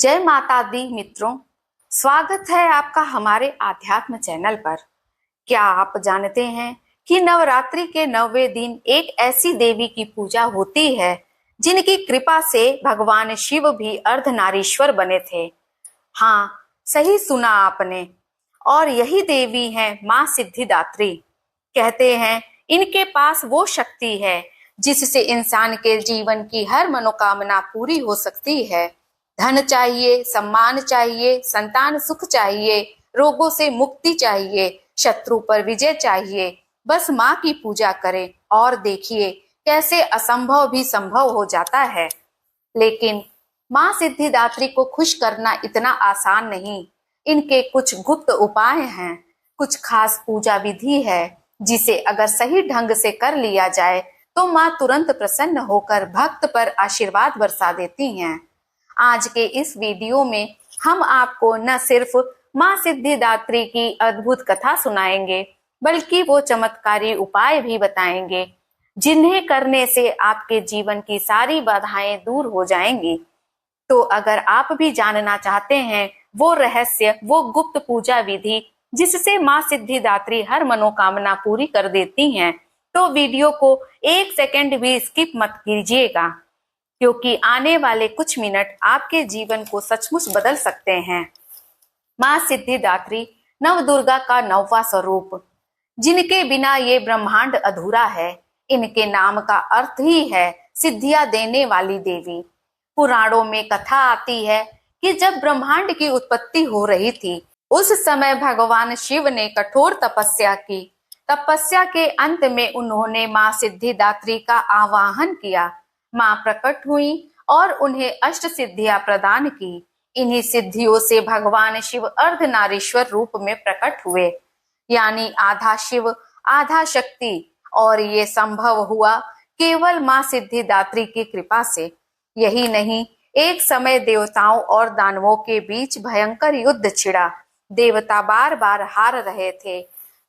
जय माता दी मित्रों, स्वागत है आपका हमारे आध्यात्म चैनल पर। क्या आप जानते हैं कि नवरात्रि के 9वें दिन एक ऐसी देवी की पूजा होती है जिनकी कृपा से भगवान शिव भी अर्धनारीश्वर बने थे। हाँ, सही सुना आपने। और यही देवी है माँ सिद्धिदात्री। कहते हैं इनके पास वो शक्ति है जिससे इंसान के जीवन की हर मनोकामना पूरी हो सकती है। धन चाहिए, सम्मान चाहिए, संतान सुख चाहिए, रोगों से मुक्ति चाहिए, शत्रु पर विजय चाहिए। बस माँ की पूजा करें और देखिए कैसे असंभव भी संभव हो जाता है। लेकिन माँ सिद्धिदात्री को खुश करना इतना आसान नहीं। इनके कुछ गुप्त उपाय हैं, कुछ खास पूजा विधि है जिसे अगर सही ढंग से कर लिया जाए तो माँ तुरंत प्रसन्न होकर भक्त पर आशीर्वाद बरसा देती हैं। आज के इस वीडियो में हम आपको न सिर्फ माँ सिद्धिदात्री की अद्भुत कथा सुनाएंगे, बल्कि वो चमत्कारी उपाय भी बताएंगे जिन्हें करने से आपके जीवन की सारी बाधाएं दूर हो जाएंगी। तो अगर आप भी जानना चाहते हैं वो रहस्य, वो गुप्त पूजा विधि जिससे माँ सिद्धिदात्री हर मनोकामना पूरी कर देती हैं, तो वीडियो को एक सेकंड भी स्किप मत कीजिएगा, क्योंकि आने वाले कुछ मिनट आपके जीवन को सचमुच बदल सकते हैं। माँ सिद्धिदात्री नवदुर्गा का 9वां स्वरूप, जिनके बिना ये ब्रह्मांड अधूरा है। इनके नाम का अर्थ ही है सिद्धियां देने वाली देवी। पुराणों में कथा आती है कि जब ब्रह्मांड की उत्पत्ति हो रही थी, उस समय भगवान शिव ने कठोर तपस्या की। तपस्या के अंत में उन्होंने माँ सिद्धिदात्री का आवाहन किया। माँ प्रकट हुई और उन्हें अष्ट सिद्धियां प्रदान की। इन्हीं सिद्धियों से भगवान शिव अर्धनारीश्वर रूप में प्रकट हुए, यानी आधा शिव आधा शक्ति। और ये संभव हुआ केवल माँ सिद्धिदात्री की कृपा से। यही नहीं, एक समय देवताओं और दानवों के बीच भयंकर युद्ध छिड़ा। देवता बार बार हार रहे थे।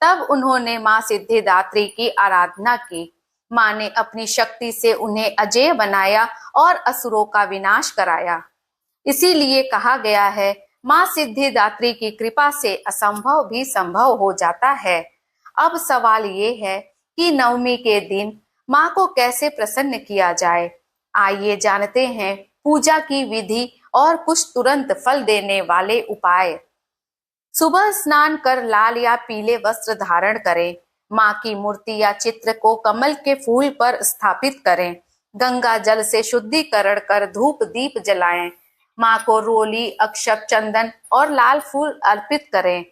तब उन्होंने माँ सिद्धिदात्री की आराधना की। माँ ने अपनी शक्ति से उन्हें अजेय बनाया और असुरों का विनाश कराया। इसीलिए कहा गया है, माँ सिद्धिदात्री की कृपा से असंभव भी संभव हो जाता है। अब सवाल ये है कि नवमी के दिन माँ को कैसे प्रसन्न किया जाए। आइए जानते हैं पूजा की विधि और कुछ तुरंत फल देने वाले उपाय। सुबह स्नान कर लाल या पीले वस्त्र धारण करें। माँ की मूर्ति या चित्र को कमल के फूल पर स्थापित करें। गंगा जल से शुद्धिकरण कर धूप दीप जलाएं। माँ को रोली, अक्षत, चंदन और लाल फूल अर्पित करें।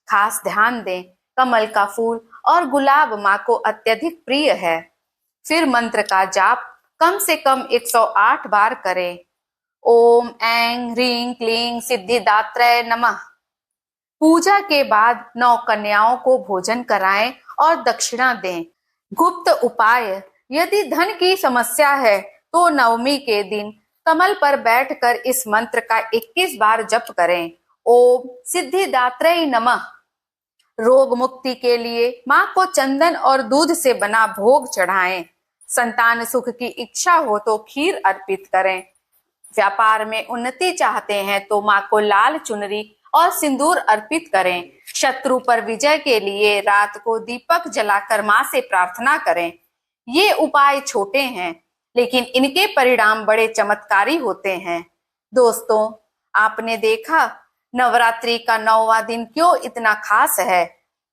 खास ध्यान दें, कमल का फूल और गुलाब माँ को अत्यधिक प्रिय है। फिर मंत्र का जाप कम से कम 108 बार करें। ओम ऐं ह्रीं क्लीं सिद्धिदात्रे नमः। पूजा के बाद 9 कन्याओं को भोजन कराएं और दक्षिणा दें। गुप्त उपाय, यदि धन की समस्या है तो नवमी के दिन कमल पर बैठकर इस मंत्र का 21 बार जप करें। ओम सिद्धिदात्रे नमः। रोग मुक्ति के लिए माँ को चंदन और दूध से बना भोग चढ़ाएं। संतान सुख की इच्छा हो तो खीर अर्पित करें। व्यापार में उन्नति चाहते हैं तो माँ को लाल चुनरी और सिंदूर अर्पित करें। शत्रु पर विजय के लिए रात को दीपक जलाकर माँ से प्रार्थना करें। ये उपाय छोटे हैं, लेकिन इनके परिणाम बड़े चमत्कारी होते हैं। दोस्तों, आपने देखा नवरात्रि का 9वां दिन क्यों इतना खास है।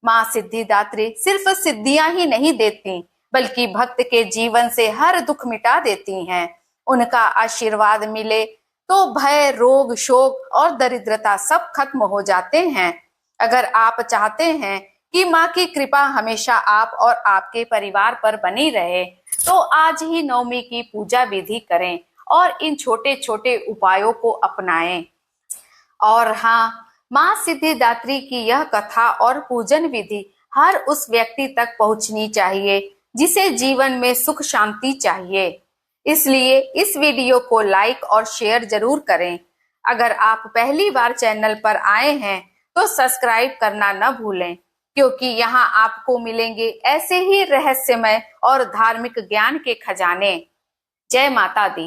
माँ सिद्धिदात्री सिर्फ सिद्धियां ही नहीं देती, बल्कि भक्त के जीवन से हर दुख मिटा देती हैं। उनका आशीर्वाद मिले तो भय, रोग, शोक और दरिद्रता सब खत्म हो जाते हैं। अगर आप चाहते हैं कि माँ की कृपा हमेशा आप और आपके परिवार पर बनी रहे, तो आज ही नवमी की पूजा विधि करें और इन छोटे छोटे उपायों को अपनाएं। और हाँ, माँ सिद्धिदात्री की यह कथा और पूजन विधि हर उस व्यक्ति तक पहुंचनी चाहिए जिसे जीवन में सुख शांति चाहिए। इसलिए इस वीडियो को लाइक और शेयर जरूर करें। अगर आप पहली बार चैनल पर आए हैं तो सब्सक्राइब करना न भूलें, क्योंकि यहाँ आपको मिलेंगे ऐसे ही रहस्यमय और धार्मिक ज्ञान के खजाने। जय माता दी।